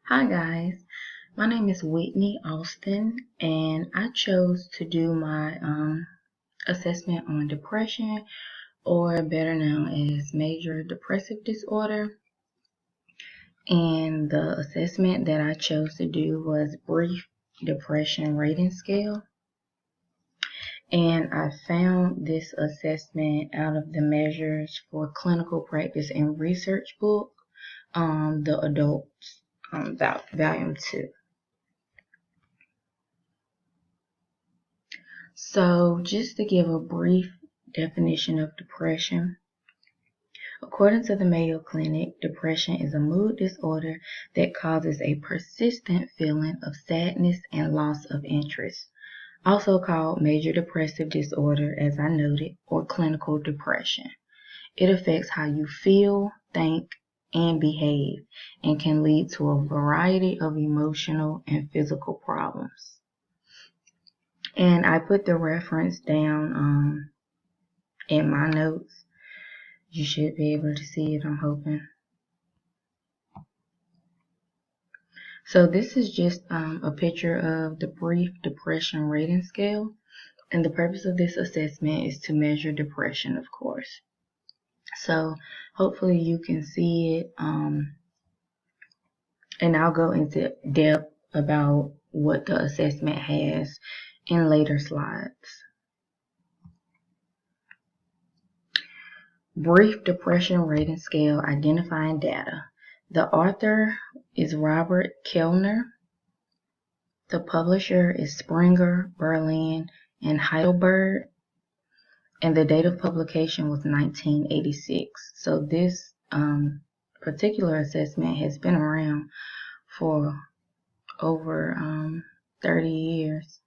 Hi guys, my name is Whitney Austin and I chose to do my assessment on depression, or better known as major depressive disorder. And the assessment that I chose to do was brief depression rating scale. And I found this assessment out of the Measures for Clinical Practice and Research book, the adults volume 2. So just to give a brief definition of depression, according to the Mayo Clinic, depression is a mood disorder that causes a persistent feeling of sadness and loss of interest, also called major depressive disorder, as I noted, or clinical depression. It affects how you feel, think, and behave, and can lead to a variety of emotional and physical problems. And I put the reference down in my notes. You should be able to see it, I'm hoping. So this is just a picture of the brief depression rating scale. And the purpose of this assessment is to measure depression, of course. So hopefully you can see it. And I'll go into depth about what the assessment has in later slides. Brief depression rating scale identifying data. The author is Robert Kellner. The publisher is Springer, Berlin, and Heidelberg. And the date of publication was 1986. So this particular assessment has been around for over 30 years.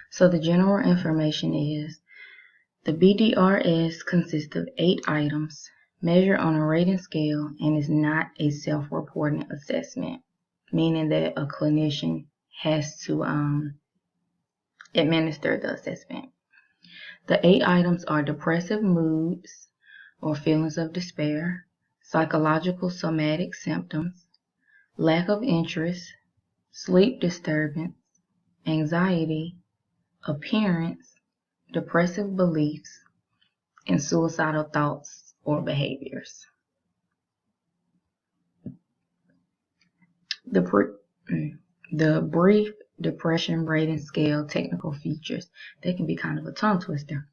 So the general information is the BDRS consists of 8 items, measured on a rating scale, and is not a self-reporting assessment, meaning that a clinician has to administer the assessment. The 8 items are depressive moods or feelings of despair, psychological somatic symptoms, lack of interest, sleep disturbance, anxiety, appearance, depressive beliefs, and suicidal thoughts or behaviors. The brief depression rating scale technical features, they can be kind of a tongue twister.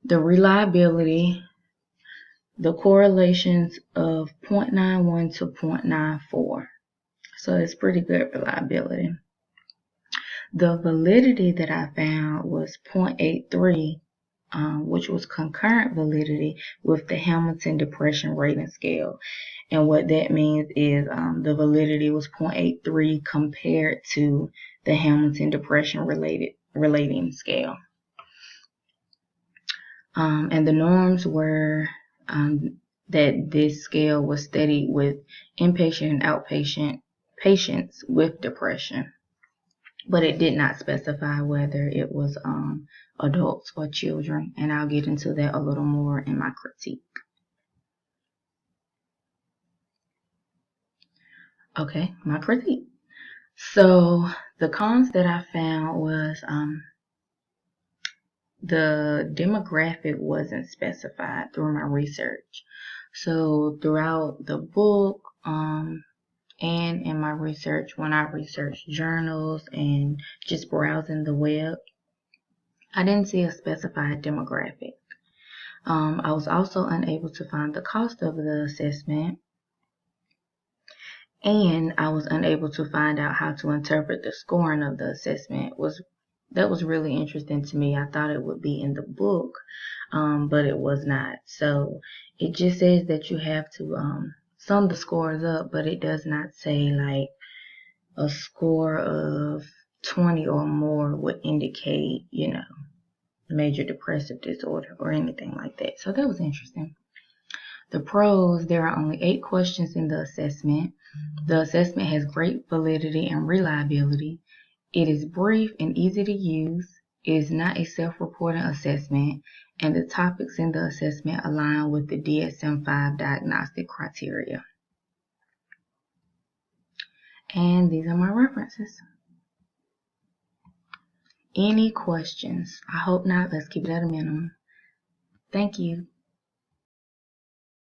The reliability, the correlations of 0.91 to 0.94. So it's pretty good reliability. The validity that I found was 0.83, which was concurrent validity with the Hamilton Depression Rating Scale. And what that means is the validity was 0.83 compared to the Hamilton Depression Relating Scale. And the norms were that this scale was studied with inpatient and outpatient patients with depression, but it did not specify whether it was adults or children, and I'll get into that a little more in my critique. Okay, my critique. So the cons that I found was the demographic wasn't specified through my research. So throughout the book and in my research, when I researched journals and just browsing the web, I didn't see a specified demographic. I was also unable to find the cost of the assessment, and I was unable to find out how to interpret the scoring of the assessment. That was really interesting to me. I thought it would be in the book, but it was not. So it just says that you have to sum the scores up, but it does not say like a score of 20 or more would indicate, major depressive disorder or anything like that. So that was interesting. The pros, there are only 8 questions in the assessment. The assessment has great validity and reliability. It is brief and easy to use. is not a self-reporting assessment, and the topics in the assessment align with the DSM-5 diagnostic criteria. And these are my references. Any questions? I hope not. Let's keep it at a minimum. Thank you.